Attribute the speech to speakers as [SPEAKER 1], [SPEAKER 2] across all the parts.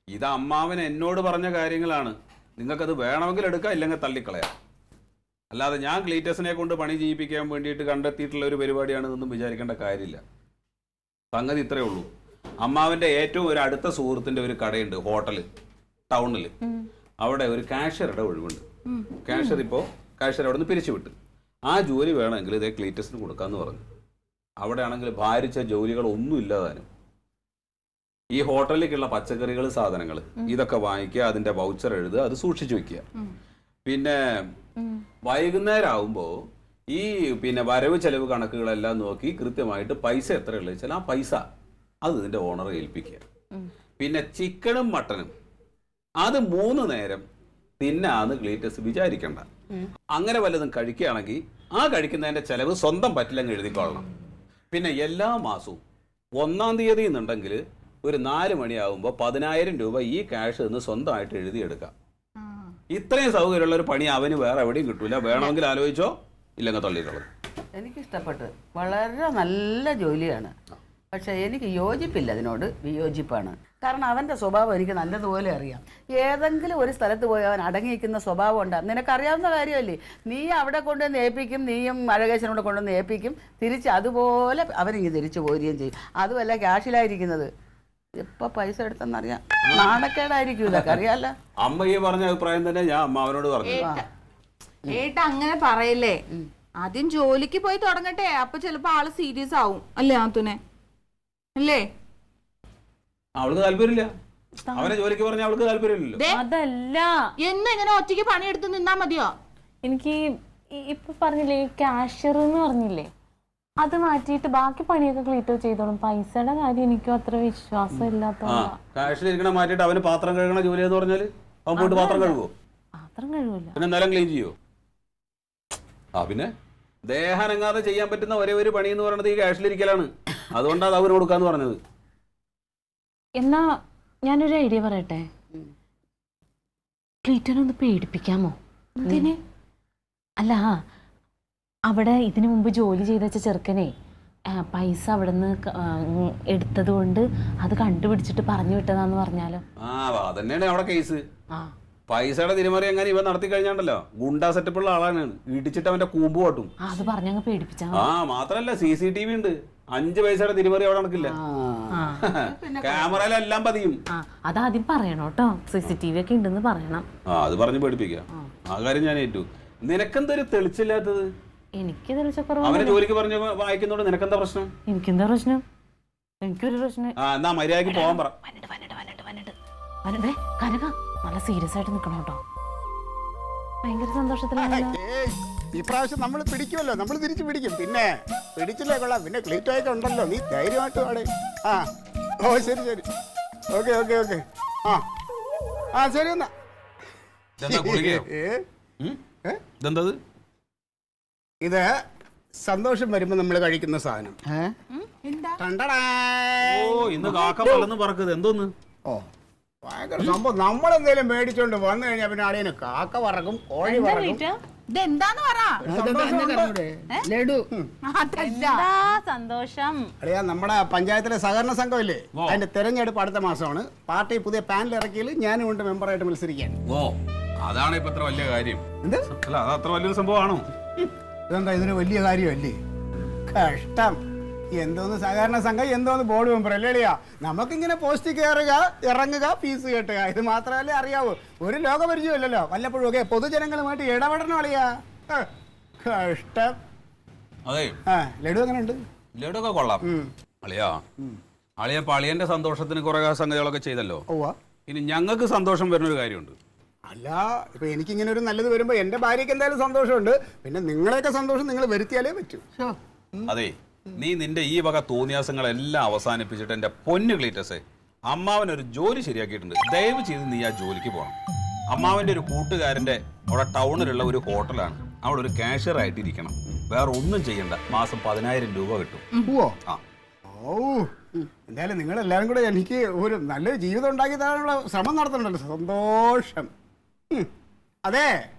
[SPEAKER 1] ഇത് അമ്മാവൻ എന്നോട് പറഞ്ഞ കാര്യങ്ങളാണ്. നിങ്ങൾക്കത് വേണമെങ്കിൽ എടുക്കാം, ഇല്ലെങ്കിൽ തള്ളിക്കളയാം. അല്ലാതെ ഞാൻ ക്ലീറ്റസിനെ കൊണ്ട് പണി ചെയ്യിപ്പിക്കാൻ വേണ്ടിയിട്ട് കണ്ടെത്തിയിട്ടുള്ള ഒരു പരിപാടിയാണെന്നൊന്നും വിചാരിക്കേണ്ട കാര്യമില്ല. സംഗതി ഇത്രയേ ഉള്ളൂ. അമ്മാവൻ്റെ ഏറ്റവും ഒരു അടുത്ത സുഹൃത്തിൻ്റെ ഒരു കടയുണ്ട്, ഹോട്ടല് ടൗണിൽ. അവിടെ ഒരു കാഷ്യറുടെ ഒഴിവുണ്ട്. കാഷ്യർ അവിടെ നിന്ന് പിരിച്ചുവിട്ട് ആ ജോലി വേണമെങ്കിൽ ഇതേ ക്ലീറ്റസിന് കൊടുക്കാമെന്ന് പറഞ്ഞു. അവിടെ ആണെങ്കിൽ ഭാരിച്ച ജോലികളൊന്നും ഇല്ലാതാനും. ഈ ഹോട്ടലിലേക്കുള്ള പച്ചക്കറികൾ, സാധനങ്ങൾ ഇതൊക്കെ വാങ്ങിക്കുക, അതിന്റെ വൗച്ചർ എഴുതുക, അത് സൂക്ഷിച്ചു വെക്കുക. പിന്നെ വൈകുന്നേരം ആവുമ്പോൾ ഈ വരവ് ചെലവ് കണക്കുകളെല്ലാം നോക്കി കൃത്യമായിട്ട് പൈസ എത്രയുള്ളത് വെച്ചാൽ ആ പൈസ അത് ഇതിന്റെ ഓണറെ ഏൽപ്പിക്കുക. പിന്നെ ചിക്കനും മട്ടനും അത് 3 നേരം തിന്നാന്ന് ക്ലീറ്റസ് വിചാരിക്കണ്ട. അങ്ങനെ വല്ലതും കഴിക്കുകയാണെങ്കിൽ ആ കഴിക്കുന്നതിന്റെ ചെലവ് സ്വന്തം പറ്റില്ലെങ്കിൽ എഴുതിക്കൊള്ളണം. പിന്നെ എല്ലാ മാസവും 1-ാം തീയതി എന്നുണ്ടെങ്കിൽ ഒരു 4 മണിയാകുമ്പോൾ 10,000 രൂപ ഈ ക്യാഷ് നിന്ന് സ്വന്തമായിട്ട് എഴുതിയെടുക്കാം. ഇത്രയും സൗകര്യമുള്ള ഒരു പണി അവന് വേറെ എവിടെയും കിട്ടൂല. വേണമെങ്കിൽ ആലോചിച്ചോ, ഇല്ലെങ്കിൽ തള്ളിക്കളയും.
[SPEAKER 2] എനിക്കിഷ്ടപ്പെട്ടു. വളരെ നല്ല ജോലിയാണ്. പക്ഷെ എനിക്ക് യോജിപ്പില്ല, അതിനോട് വിയോജിപ്പാണ്. കാരണം അവൻ്റെ സ്വഭാവം എനിക്ക് നല്ലതുപോലെ അറിയാം. ഏതെങ്കിലും ഒരു സ്ഥലത്ത് പോയി അവൻ അടങ്ങിയിരിക്കുന്ന സ്വഭാവം ഉണ്ടാകും. നിനക്കറിയാവുന്ന കാര്യമല്ലേ. നീ അവിടെ കൊണ്ടുവന്ന് ഏൽപ്പിക്കും, നീയും അഴകേശനോട് കൊണ്ടുവന്ന് ഏൽപ്പിക്കും, തിരിച്ച് അതുപോലെ അവനിങ്ങ് തിരിച്ചു പോരുകയും ചെയ്യും. അതുമല്ല ക്യാഷിലായിരിക്കുന്നത്. എപ്പോൾ പൈസ എടുത്തെന്നറിയാം. നാണക്കേടായിരിക്കും ഇതൊക്കെ, അറിയാമല്ലോ.
[SPEAKER 1] അമ്മ ഈ പറഞ്ഞ അഭിപ്രായം തന്നെ ഞാൻ അമ്മാവനോട് പറഞ്ഞു.
[SPEAKER 3] ഏട്ടാ അങ്ങനെ പറയല്ലേ. ആദ്യം ജോലിക്ക് പോയി തുടങ്ങട്ടെ, അപ്പൊ ചിലപ്പോ ആള് സീരിയസ് ആവും. അല്ലേ ആത്തുനെ? അല്ലേ?
[SPEAKER 1] അവൾക്ക് താല്പര്യമില്ല. അവനെ ജോലിക്ക് പറഞ്ഞ അവൾക്ക് താല്പര്യമില്ലല്ലോ.
[SPEAKER 4] അതല്ല,
[SPEAKER 3] എന്ന് ഇങ്ങനെ ഒറ്റയ്ക്ക് പണിയെടുത്ത് നിന്നാ മതിയോ?
[SPEAKER 4] എനിക്ക് ഇപ്പൊ പറഞ്ഞില്ലേ കാഷ്യർ എന്ന് പറഞ്ഞില്ലേ, അത് മാറ്റിയിട്ട് ബാക്കി പണിയൊക്കെ ക്ലീറ്റോ ചെയ്തോളും. പൈസയുടെ കാര്യം എനിക്കും അത്ര വിശ്വാസം ഇല്ലാത്തോണ്ടാ.
[SPEAKER 1] കാശിലിരിക്കണ മാറ്റിയിട്ട് അവന് പാത്രം കഴുകണ ജോലി എന്ന് പറഞ്ഞാല് അവൻ പോയിട്ട് പാത്രം കഴുകുവോ?
[SPEAKER 4] പാത്രം കഴുകില്ല.
[SPEAKER 1] പിന്നെ നിലം ക്ലീൻ ചെയ്യോ? പിന്നെ ദേഹനങ്ങാതെ ചെയ്യാൻ പറ്റുന്ന ഒരേ ഒരു പണി എന്ന് പറയുന്നത് ഈ കാശിലിരിക്കലാണ്. അതുകൊണ്ടാണ് അത് അവന് കൊടുക്കാന്ന് പറഞ്ഞത്.
[SPEAKER 4] എന്നാ ഞാനൊരു ഐഡിയ പറയട്ടെ. ക്ലീറ്റോനെ ഒന്ന് പേടിപ്പിക്കാമോ? എന്തിന്? അല്ല, അവിടെ ഇതിനു മുമ്പ് ജോലി ചെയ്ത ചെറുക്കനെ പൈസ അവിടെ നിന്ന് എടുത്തത് കൊണ്ട് അത് കണ്ടുപിടിച്ചിട്ട് പറഞ്ഞു വിട്ടതാന്ന് പറഞ്ഞാലോ?
[SPEAKER 1] അതന്നെയാണ് അവിടെ കേസ്. പൈസയുടെ തിരിമറി എങ്ങനെ ഇവ നടത്തി കഴിഞ്ഞാണ്ടല്ലോ, ഗുണ്ടാ സെറ്റപ്പുള്ള ആളാണ്. ഇടിച്ചിട്ട് അവന്റെ കൂമ്പ് പൊട്ടും.
[SPEAKER 4] അത് പറഞ്ഞങ്ങ് പേടിപ്പിച്ചാ.
[SPEAKER 1] മാത്രല്ല CCTV ഉണ്ട്. 5 പൈസയുടെ തിരിമറി അവിടെ നടക്കില്ല. ക്യാമറയിലെല്ലാം പതിയും.
[SPEAKER 4] അതാദ്യം പറയണോട്ടോ, CCTV ഒക്കെ ഉണ്ടെന്ന് പറയണം.
[SPEAKER 1] അത് പറഞ്ഞ് പേടിപ്പിക്കാം. ആ കാര്യം ഞാൻ ഏറ്റു. നിനക്കെന്തൊരു തെളിച്ചില്ലാത്തത്?
[SPEAKER 4] എനിക്ക് തെളിച്ചക്കുറവ്.
[SPEAKER 1] അവനെ ജോലിക്ക് പറഞ്ഞ് വായിക്കുന്നോണ്ട് നിനക്കെന്താ പ്രശ്നം?
[SPEAKER 4] എനിക്കെന്താ പ്രശ്നം? എനിക്കൊരു പ്രശ്നം.
[SPEAKER 1] എന്നാ മര്യാദക്ക് പോകാൻ പറ.
[SPEAKER 4] കനക നല്ല സീരിയസ് ആയിട്ട് നിക്കണം കേട്ടോ. ഭയങ്കര സന്തോഷത്തിലാണ്.
[SPEAKER 5] ഈ പ്രാവശ്യം നമ്മൾ പിടിക്കുമല്ലോ, നമ്മൾ തിരിച്ചു പിടിക്കും. പിന്നെ പിടിച്ചില്ലേ കൊള്ളാം. പിന്നെ ക്ലീറ്റോയൊക്കെ ഉണ്ടല്ലോ, നീ ധൈര്യമായിട്ട് പാടേ. ശരി ശരി, ഓക്കെ ഓക്കെ ഓക്കെ. ശരി എന്നാ. ഇത് സന്തോഷം വരുമ്പോ നമ്മൾ കഴിക്കുന്ന സാധനം.
[SPEAKER 1] ഇന്ന് കാക്ക പറക്കുന്നത് എന്തോന്ന്?
[SPEAKER 5] ഭയങ്കര സംഭവം. നമ്മളെന്തേലും മേടിച്ചോണ്ട് വന്നു കഴിഞ്ഞാൽ പിന്നെ അളിയന് കാക്ക പറക്കും, കോഴി പറക്കും.
[SPEAKER 4] സന്തോഷം.
[SPEAKER 5] അറിയാ, നമ്മുടെ പഞ്ചായത്തിലെ സഹകരണ സംഘമില്ലേ, അതിന്റെ തെരഞ്ഞെടുപ്പ് അടുത്ത മാസമാണ്. പാർട്ടി പുതിയ പാനൽ ഇറക്കിയിൽ ഞാനും കൊണ്ട് മെമ്പറായിട്ട് മത്സരിക്കാൻ.
[SPEAKER 1] അതാണ് ഇപ്പൊ അത്ര വലിയ കാര്യം. അല്ല, അത് അത്ര വലിയൊരു സംഭവമാണോ?
[SPEAKER 5] ഇതെന്താ ഇതിന് വലിയ കാര്യമല്ലേ? കഷ്ടം. എന്തോന്ന് സഹകരണ സംഘം, എന്തോന്ന് ബോർഡ് മെമ്പർ അല്ലേടിയാ. നമുക്കിങ്ങനെ പോസ്റ്റ് കയറുക, ഇറങ്ങുക, ഫീസ് കെട്ടുക, ഇത് മാത്രമല്ലേ അറിയാവൂ. ഒരു ലോകപരിചയമില്ലല്ലോ. വല്ലപ്പോഴും ഒക്കെ പൊതുജനങ്ങളുമായിട്ട് ഇടപെടണം അളിയാ. കഷ്ടം.
[SPEAKER 1] അതെ,
[SPEAKER 5] ലഡു എങ്ങനെ ഉണ്ട്?
[SPEAKER 1] ലഡു ഒക്കെ കൊള്ളാം അളിയാ. അളിയപ്പ അളിയന്റെ സന്തോഷത്തിന് കുറെ സംഗതികളൊക്കെ ചെയ്തല്ലോ. ഇനി ഞങ്ങൾക്ക് സന്തോഷം വരുന്നൊരു കാര്യമുണ്ട്.
[SPEAKER 5] അല്ല, ഇപ്പൊ എനിക്കിങ്ങനെ ഒരു നല്ലത് വരുമ്പോ എന്റെ ഭാര്യക്ക് എന്തായാലും സന്തോഷമുണ്ട്. പിന്നെ നിങ്ങളെയൊക്കെ സന്തോഷം നിങ്ങൾ വരുത്തിയാലേ പറ്റൂ.
[SPEAKER 1] അതെ, നീ നിന്റെ ഈ വക തോന്നിയാസങ്ങളെല്ലാം അവസാനിപ്പിച്ചിട്ട് എന്റെ പൊന്നു ക്ലീറ്റസേ, അമ്മാവനൊരു ജോലി ശരിയാക്കിയിട്ടുണ്ട്. ദയവ് ചെയ്ത് നീ ആ ജോലിക്ക് പോകണം. അമ്മാവന്റെ ഒരു കൂട്ടുകാരന്റെ അവിടെ ടൗണിലുള്ള ഒരു ഹോട്ടലാണ്. അവിടെ ഒരു കാഷ്യർ ആയിട്ട് ഇരിക്കണം. വേറെ ഒന്നും ചെയ്യണ്ട. മാസം 10,000 രൂപ കിട്ടും.
[SPEAKER 5] എന്തായാലും നിങ്ങൾ എല്ലാവരും കൂടെ എനിക്ക് ഒരു നല്ലൊരു ജീവിതം ഉണ്ടാക്കി തരാനുള്ള ശ്രമം നടത്തുന്നുണ്ടല്ലോ. സന്തോഷം. അതെ,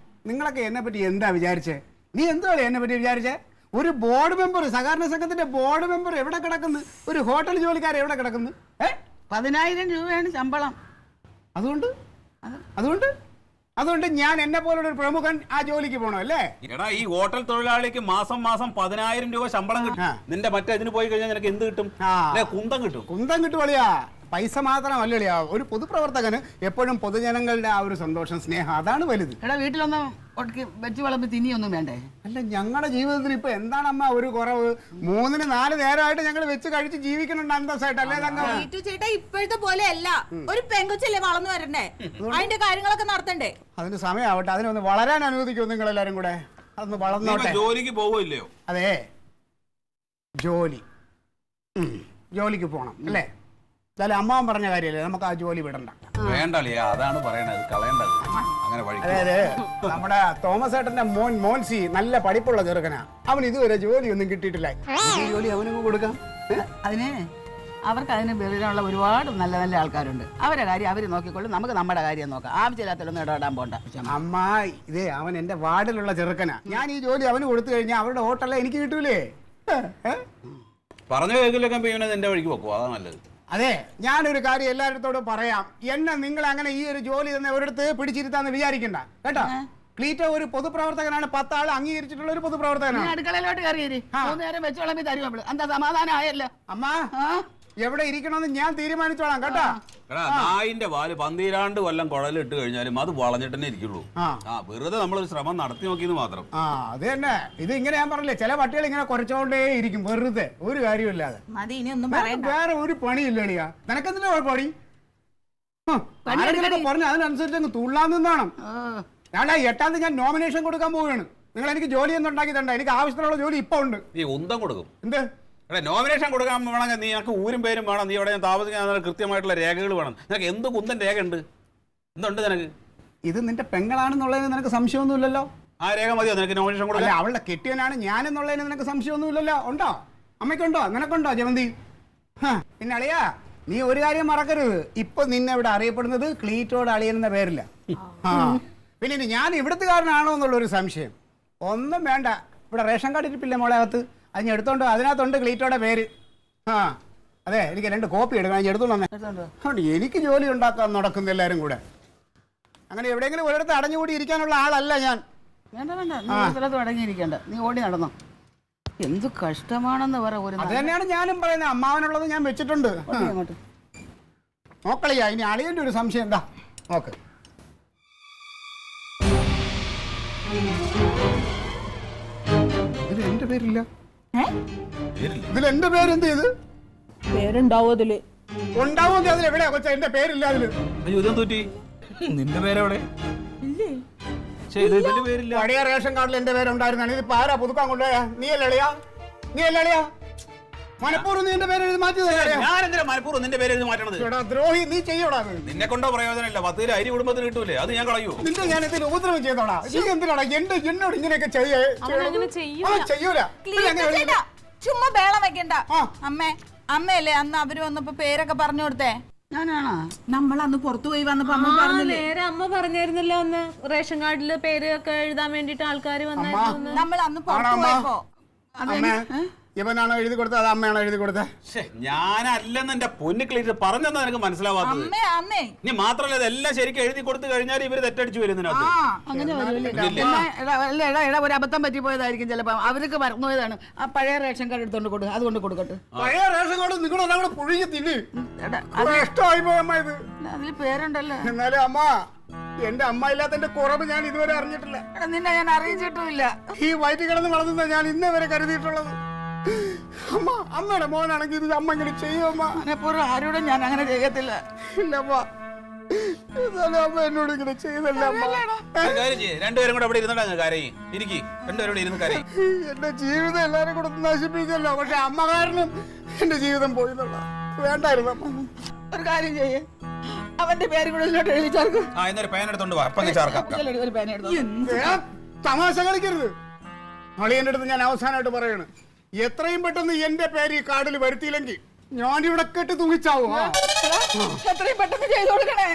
[SPEAKER 5] നിങ്ങളൊക്കെ എന്നെ പറ്റി എന്താ വിചാരിച്ചേ? നീ എന്താണ് എന്നെ പറ്റി വിചാരിച്ചേ? ഒരു ബോർഡ് മെമ്പർ, സഹകരണ സംഘത്തിന്റെ ബോർഡ് മെമ്പർ എവിടെ കിടക്കുന്നു? ഒരു ഹോട്ടൽ ജോലിക്കാരൻ എവിടെ കിടക്കുന്നു?
[SPEAKER 2] 10,000 രൂപയാണ് ശമ്പളം.
[SPEAKER 5] അതുകൊണ്ട് ഞാൻ എന്നെ പോലുള്ള ഒരു പ്രമുഖൻ ആ ജോലിക്ക് പോകണം അല്ലേ?
[SPEAKER 1] എടാ ഈ ഹോട്ടൽ തൊഴിലാളിക്ക് മാസം 10,000 രൂപ ശമ്പളം കിട്ടും. നിന്റെ മറ്റേതിന് പോയി കഴിഞ്ഞാൽ നിനക്ക് എന്ത് കിട്ടും? കുന്തം കിട്ടും.
[SPEAKER 5] കുന്തം കിട്ടുവളിയാ. പൈസ മാത്രമല്ലളിയാ, ഒരു പൊതുപ്രവർത്തകന് എപ്പോഴും പൊതുജനങ്ങളുടെ ആ ഒരു സന്തോഷം, സ്നേഹം, അതാണ് വലുത്.
[SPEAKER 2] എടാ വീട്ടിലൊന്നും ഒട്ടുക്കി വെച്ച് വിളമ്പി തിന്നിയൊന്നും വേണ്ടേ?
[SPEAKER 5] അല്ല, ഞങ്ങളുടെ ജീവിതത്തിൽ ഇപ്പൊ എന്താണ് അമ്മ ഒരു കുറവ്? 3-4 നേരമായിട്ട് ഞങ്ങൾ വെച്ച് കഴിച്ച് ജീവിക്കുന്നുണ്ട് അന്തസ്സായിട്ട്, അല്ലേ തങ്കം?
[SPEAKER 3] ചേട്ടാ ഇപ്പോഴത്തെ പോലെ അല്ല, ഒരു പെങ്കൊച്ചല്ലേ വളർന്നു വരണ്ടേ, അതിന്റെ കാര്യങ്ങളൊക്കെ നടത്തണ്ടേ?
[SPEAKER 5] അതിന് സമയമാവട്ടെ, അതിനൊന്ന് വളരാൻ അനുവദിക്കും നിങ്ങൾ എല്ലാരും കൂടെ. അതൊന്ന് വളർന്നോട്ടെ.
[SPEAKER 1] ജോലിക്ക് പോവില്ലയോ?
[SPEAKER 5] അതെ, ജോലിക്ക് പോണം അല്ലേ? എന്തായാലും അമ്മാവൻ പറഞ്ഞ കാര്യമല്ലേ, നമുക്ക് ആ ജോലി വിടണ്ട.
[SPEAKER 1] വേണ്ടല്ലേ, അതാണ് പറയണത്, കളയണ്ടത്. അങ്ങനെ
[SPEAKER 5] അതായത് നമ്മുടെ തോമസ് ഏട്ടന്റെ മോൻസി നല്ല പഠിപ്പുള്ള ചെറുക്കനാ. അവൻ ഇതുവരെ ജോലിയൊന്നും കിട്ടിയിട്ടില്ല. ഈ ജോലി അവനും കൊടുക്കാം.
[SPEAKER 2] അതിന് അവർക്ക് അതിന് വിവരമുള്ള ഒരുപാട് നല്ല നല്ല ആൾക്കാരുണ്ട്. അവരെ കാര്യം അവർ നോക്കിക്കൊള്ളും, നമുക്ക് നമ്മുടെ കാര്യം നോക്കാം. ആവശ്യമില്ലാത്തൊന്നും ഇടപെടാൻ പോണ്ട.
[SPEAKER 5] അമ്മ, ഇതേ അവൻ എന്റെ വാർഡിലുള്ള ചെറുക്കനാ. ഞാൻ ഈ ജോലി അവന് കൊടുത്തു കഴിഞ്ഞാൽ അവരുടെ ഹോട്ടലിൽ എനിക്ക് കിട്ടൂലേ?
[SPEAKER 1] പറഞ്ഞു കേൾക്കില്ലൊക്കെ പിന്നെ നിന്റെ വഴിക്ക് വെക്കും, അതാ നല്ലത്.
[SPEAKER 5] അതെ, ഞാനൊരു കാര്യം എല്ലായിടത്തോടും പറയാം. എന്നെ നിങ്ങൾ അങ്ങനെ ഈ ഒരു ജോലി തന്നെ ഒരിടത്ത് പിടിച്ചിരുത്താന്ന് വിചാരിക്കണ്ട കേട്ടോ. ക്ലീറ്റോ ഒരു പൊതുപ്രവർത്തകനാണ്, 10 ആൾ അംഗീകരിച്ചിട്ടുള്ള ഒരു പൊതുപ്രവർത്തകനാണ്.
[SPEAKER 2] അടുക്കളയിലോട്ട് കയറി 3 നേരം വെച്ചോളമ്പി തരും അവള്. എന്താ സമാധാനം ആയല്ലോ?
[SPEAKER 5] അമ്മ, എവിടെ ഇരിക്കണമെന്ന് ഞാൻ തീരുമാനിച്ചോളാം കേട്ടോ.
[SPEAKER 1] എടാ, നായിന്റെ പാല് 12 കൊല്ലം കുഴലിട്ട് കഴിഞ്ഞാലും അത് വളഞ്ഞിട്ട് തന്നെ ഇരിക്കുള്ളൂ. വെറുതെ നമ്മളൊരു ശ്രമം നടത്തി നോക്കിയെന്ന് മാത്രം.
[SPEAKER 5] അത് തന്നെ. ഇത് ഇങ്ങനെ ഞാൻ പറഞ്ഞില്ലേ, ചില പട്ടികൾ ഇങ്ങനെ കുറച്ചോണ്ടേ ഇരിക്കും വെറുതെ, ഒരു കാര്യമില്ലാതെ. വേറെ ഒരു പണിയില്ലടിയാ. നിനക്കെന്തിനാ പണി? പറഞ്ഞു അതിനനുസരിച്ച് അങ്ങ് തുള്ളാൻ നിന്നാണ്. ഞാൻ 8ാം തീയതി ഞാൻ നോമിനേഷൻ കൊടുക്കാൻ പോവുകയാണ്. നിങ്ങൾ എനിക്ക് ജോലി ഒന്നും ഉണ്ടാക്കി തണ്ട. എനിക്ക് ആവശ്യത്തിനുള്ള ജോലി ഇപ്പൊ ഉണ്ട്.
[SPEAKER 1] നീ ഉന്തം കൊടുക്കും.
[SPEAKER 5] എന്ത്
[SPEAKER 1] നോമിനേഷൻ കൊടുക്കാൻ വേണമെങ്കിൽ നീ എനിക്ക് ഊരും പേരും വേണം. നീ ഇവിടെ താമസിക്കാൻ കൃത്യമായിട്ടുള്ള രേഖകൾ വേണം. നിനക്ക് എന്ത് കുന്തൻ രേഖ ഉണ്ട്? എന്തുണ്ട് നിനക്ക്?
[SPEAKER 5] ഇത് നിന്റെ പെങ്ങളാണെന്നുള്ളതിന് നിനക്ക് സംശയമൊന്നുമില്ലല്ലോ.
[SPEAKER 1] ആ രേഖ മതിയോ നിനക്ക് നോമിനേഷൻ കൊടുക്കാൻ?
[SPEAKER 5] അവളുടെ കെട്ടിയനാണ് ഞാനെന്നുള്ളതിന് നിനക്ക് സംശയമൊന്നുമില്ലല്ലോ. ഉണ്ടോ? അമ്മയ്ക്കുണ്ടോ? നിനക്കുണ്ടോ ജമന്തി? പിന്നെ അളിയാ, നീ ഒരു കാര്യം മറക്കരുത്. ഇപ്പൊ നിന്നെ ഇവിടെ അറിയപ്പെടുന്നത് ക്ലീറ്റോട് അളിയെന്ന പേരില്ല. പിന്നെ ഞാൻ ഇവിടുത്തുകാരനാണോ എന്നുള്ളൊരു സംശയം. ഒന്നും വേണ്ട, ഇവിടെ റേഷൻ കാർഡ് ഇരിപ്പില്ലേ മോളെ അകത്ത്, അത് എടുത്തോണ്ടോ. അതിനകത്തുണ്ട് ക്ലീറ്റോയുടെ പേര്. അതെ, എനിക്ക് 2 കോപ്പി എടുക്കണം. ഞാൻ എടുത്തോണ്ട് വന്നേ. എനിക്ക് ജോലി ഉണ്ടാക്കാൻ നടക്കുന്ന എല്ലാവരും കൂടെ. അങ്ങനെ എവിടെയെങ്കിലും ഒരിടത്ത് അടഞ്ഞുകൂടി ഇരിക്കാനുള്ള ആളല്ല ഞാൻ.
[SPEAKER 2] വേണ്ട വേണ്ട, നീ സ്ഥലത്ത് അടങ്ങിയിരിക്കണ്ട. നീ ഓടി നടന്നോ. എന്ത് കഷ്ടമാണെന്ന് പറ.
[SPEAKER 5] അത് തന്നെയാണ് ഞാനും പറയുന്നത്. അമ്മാവനുള്ളത് ഞാൻ വെച്ചിട്ടുണ്ട്.
[SPEAKER 2] അങ്ങോട്ട്
[SPEAKER 5] നോക്കളിയാ. ഇനി അളിയന്റെ ഒരു സംശയം എന്താ നോക്ക്. ഇതിൽ എന്റെ പേരില്ല. ഇതിൽ എന്റെ പേര് എന്ത് ചെയ്ത്?
[SPEAKER 3] പേരുണ്ടാവും അതില്.
[SPEAKER 5] ഉണ്ടാവും. അതിൽ എവിടെയാ കൊച്ചാ എന്റെ പേരില്ല അതില്?
[SPEAKER 1] നിന്റെ പേരെവിടെ?
[SPEAKER 5] പഴയ റേഷൻ കാർഡിൽ എന്റെ പേരുണ്ടായിരുന്നാണ്. ഇതിപ്പോ ആരാ പുതുക്കാൻ കൊണ്ടുപോയാ? നീ അല്ലളിയാ? മനഃപൂർവ്വം നീ എന്റെ പേര് എഴുതി മാറ്റി.
[SPEAKER 1] ഞാൻ എന്തിനാ മനഃപൂർവ്വം നിന്റെ പേര് എഴുതി മാറ്റണത്?
[SPEAKER 5] ദ്രോഹി, നീ ചെയ്യോടാ.
[SPEAKER 1] നിന്നെ കൊണ്ടോ പ്രയോജനമില്ല. 10 കിലോ അരി കുടുംബത്തിന് കിട്ടൂലേ, അത് ഞാൻ കളയൂ.
[SPEAKER 5] നിന്റെ ഞാൻ എന്തെങ്കിലും ഉപദ്രവം ചെയ്തോടാ? നീ എന്തിനാടാ എന്നോട് ഇങ്ങനെയൊക്കെ ചെയ്യൂല?
[SPEAKER 3] ചുമ്മാ ബേളം വെക്കണ്ട. അമ്മയല്ലേ അന്ന് അവര് വന്നപ്പോ പേരൊക്കെ പറഞ്ഞു കൊടുത്തേ?
[SPEAKER 2] ഞാനാണോ?
[SPEAKER 3] നമ്മൾ അന്ന് പുറത്തു പോയി വന്നപ്പോ അമ്മ പറഞ്ഞില്ലേ?
[SPEAKER 4] നേരെ അമ്മ പറഞ്ഞായിരുന്നല്ലോ അന്ന് റേഷൻ കാർഡില് പേര് ഒക്കെ എഴുതാൻ വേണ്ടിട്ട് ആൾക്കാർ വന്നായിരുന്നു.
[SPEAKER 3] നമ്മൾ അന്ന് പുറത്തു പോയപ്പോ.
[SPEAKER 5] ഇവനാണോ എഴുതി കൊടുത്തത്? അത് അമ്മയാണോ എഴുതി കൊടുത്തത്?
[SPEAKER 1] ഞാനല്ലെന്ന് എന്റെ പൊന്നു ക്ലീറ്റ് പറഞ്ഞെന്നാ നിനക്ക് മനസ്സിലാവാത്തത്. ഇനി മാത്രമല്ല, ഇതെല്ലാം ശരിക്കും എഴുതി കൊടുത്തു കഴിഞ്ഞാൽ ഇവര് തെറ്റടിച്ചു വരുന്നതിനകത്ത്.
[SPEAKER 2] അങ്ങനെ ഒരു അബദ്ധം പറ്റിപ്പോയതായിരിക്കും ചിലപ്പോ. അവർക്ക് മറന്നുപോയതാണ്. ആ പഴയ റേഷൻ കാർഡ് എടുത്തോണ്ട് കൊടുക്കുക. അതുകൊണ്ട് കൊടുക്കട്ടെ.
[SPEAKER 5] പഴയ റേഷൻ കാർഡ് നിങ്ങളെല്ലാം കൂടെ പുഴുകി തിന്ന് ഇഷ്ടമായി പോയ അമ്മ. ഇത്
[SPEAKER 2] അതിൽ പേരുണ്ടല്ലോ.
[SPEAKER 5] എന്നാലും അമ്മ, എന്റെ അമ്മ ഇല്ലാത്തതിന്റെ കുറവ് ഞാൻ ഇതുവരെ അറിഞ്ഞിട്ടില്ല.
[SPEAKER 2] നിന്നെ ഞാൻ അറിയിച്ചിട്ടുമില്ല.
[SPEAKER 5] ഈ വയറ്റിൽ കിടന്ന് വളർന്ന ഞാൻ ഇന്നേ വരെ കരുതിയിട്ടുള്ളത്. അമ്മ, അമ്മയുടെ മോനാണെങ്കിൽ ഇത് അമ്മ ഇങ്ങനെ ചെയ്യും. അമ്മ
[SPEAKER 2] മനഃപൂർവ്വം ആരോടും ഞാൻ അങ്ങനെ ചെയ്യത്തില്ല.
[SPEAKER 5] ഇല്ലമ്മ, അമ്മ എന്നോട് ഇങ്ങനെ ചെയ്തല്ല.
[SPEAKER 1] രണ്ടുപേരും കൂടെ അവിടെ ഇരുന്നിട്ട് കരയും. എനിക്ക് രണ്ടുപേരും ഇരുന്ന് കരയും.
[SPEAKER 5] എന്റെ ജീവിതം എല്ലാരും കൂടെ നശിപ്പിച്ചല്ലോ. പക്ഷെ അമ്മ കാരണം എന്റെ ജീവിതം പോയിന്നുള്ള വേണ്ടായിരുന്നു. അമ്മ
[SPEAKER 2] ഒരു കാര്യം ചെയ്യേ, അവന്റെ പേര് കൂടെ ഇതിലോട്ട് എഴുതി ചേർക്കും.
[SPEAKER 1] എന്നൊരു പേന എടുത്തോണ്ട് വാ, ചേർക്കാം.
[SPEAKER 2] ഒരു പേന എടുത്തു.
[SPEAKER 5] തമാശ കളിക്കരുത്. അളിയന്റെ അടുത്ത് ഞാൻ അവസാനമായിട്ട് പറയണ്, എത്രയും പെട്ടെന്ന് എന്റെ പേര് ഈ കാർഡിൽ വരുത്തിയില്ലെങ്കിൽ ഞാനിവിടെ കെട്ടി തൂങ്ങിച്ചാവും.
[SPEAKER 2] എത്രയും പെട്ടെന്ന് ചെയ്തു കൊടുക്കണേ.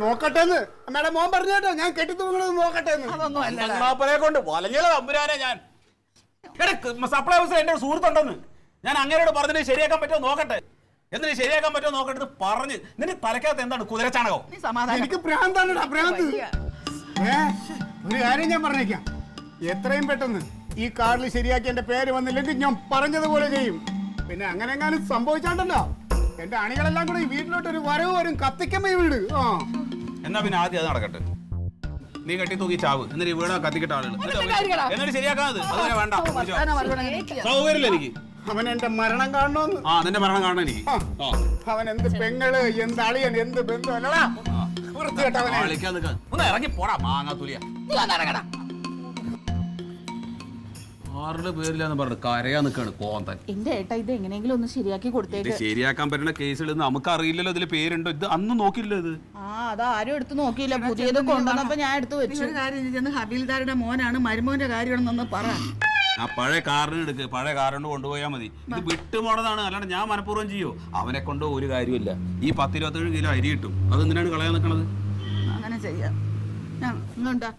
[SPEAKER 5] നോക്കട്ടെന്ന് അമ്മയുടെ മോൻ പറഞ്ഞു കേട്ടോ. ഞാൻ കെട്ടി തൂങ്ങണത് നോക്കട്ടെന്ന്.
[SPEAKER 2] അതൊന്നും അല്ല
[SPEAKER 1] കൊണ്ട് വലഞ്ഞ തമ്പുരാനെ ഞാൻ സപ്ലൈ ഹൗസിൽ എന്റെ സുഹൃത്തുണ്ടെന്ന് ഞാൻ അങ്ങനെയോട് പറഞ്ഞിട്ട് ശരിയാക്കാൻ പറ്റുമോ നോക്കട്ടെ. എന്തിനാ ശരിയാക്കാൻ പറ്റുമോ നോക്കിട്ട് പറഞ്ഞ് നിന്റെ തലക്കകത്ത് എന്താണ് കുതിരച്ചാണകോ?
[SPEAKER 2] നീ സമാധാനം
[SPEAKER 5] എനിക്ക് ഭ്രാന്താണടാ ഭ്രാന്ത്.
[SPEAKER 2] വയ്യ.
[SPEAKER 5] ഒരു കാര്യം ഞാൻ പറഞ്ഞേക്കാം, എത്രയും പെട്ടെന്ന് ഈ കാർഡിൽ ശരിയാക്കി എന്റെ പേര് വന്നില്ലെങ്കിൽ ഞാൻ പറഞ്ഞതുപോലെ ചെയ്യും. പിന്നെ അങ്ങനെ എങ്ങാനും സംഭവിച്ചാണ്ടല്ലോ എന്റെ അണികളെല്ലാം കൂടെ ഈ വീട്ടിലോട്ട് ഒരു വരവ് വരും, കത്തിക്കമ്മ വീട്.
[SPEAKER 1] എന്നാ പിന്നെ ആദ്യം അത് നടക്കട്ടെ. നീ കെട്ടി തൂക്കി ചാവ്, എന്നിട്ട് ഈ വീട് കത്തിക്കിട്ട ആളുകൾ എന്നിട്ട് ശരിയാക്കാത്. അതുവരെ വേണ്ട, സൗകര്യമില്ല എനിക്ക്.
[SPEAKER 5] അവൻ എന്റെ മരണം കാണണമെന്ന്.
[SPEAKER 1] നിന്റെ മരണം കാണണം എനിക്ക്.
[SPEAKER 5] അവൻ എന്ത് പെങ്ങള്, എന്ത് അളിയൻ, എന്ത് ബന്ധം അല്ലടാ. വൃത്തികെട്ടവനെ.
[SPEAKER 1] ഒന്ന് ഇറങ്ങി പോടാ മാങ്ങാത്തുലിയ. ആരുടെ പേരിലാന്ന് പറഞ്ഞു കരയാ നിക്കാണ് കോന്തൻ.
[SPEAKER 3] എന്റെ ഏട്ടാ ഇത് എങ്ങനെയെങ്കിലും ഒന്ന് ശരിയാക്കി
[SPEAKER 1] ഇത്
[SPEAKER 3] കൊടുത്തേക്ക്.
[SPEAKER 1] ശരിയാക്കാൻ പറ്റുന്ന കേസുകൾ നമുക്ക് അറിയില്ലല്ലോ ഇതിൽ പേരുണ്ടോ. ഇത് അന്ന് നോക്കില്ലോ ഇത്.
[SPEAKER 3] അത് ആരും എടുത്ത് നോക്കിയില്ല, പുതിയത് കൊണ്ടുവന്നപ്പോ ഞാൻ എടുത്ത് വെച്ചു.
[SPEAKER 2] ഒരു കാര്യം ചെന്ന് ഹബീൽദാരുടെ മോനാണ്, മരുമോന്റെ കാര്യമാണെന്നൊന്ന് പറ.
[SPEAKER 1] ആ പഴയ കാറിന് എടുക്ക്, പഴയ കാറുകൊണ്ട് കൊണ്ടുപോയാൽ മതി. ഇത് വിട്ടുപോണതാണ്, അല്ലാണ്ട് ഞാൻ മനഃപൂർവ്വം ചെയ്യോ? അവനെ കൊണ്ട് ഒരു കാര്യമില്ല. ഈ 10-27 കിലോ അരി കിട്ടും, അതെന്തിനാണ് കളയാൻ നിൽക്കണത്?
[SPEAKER 2] അങ്ങനെ ചെയ്യാം.
[SPEAKER 3] ഇങ്ങോട്ടാ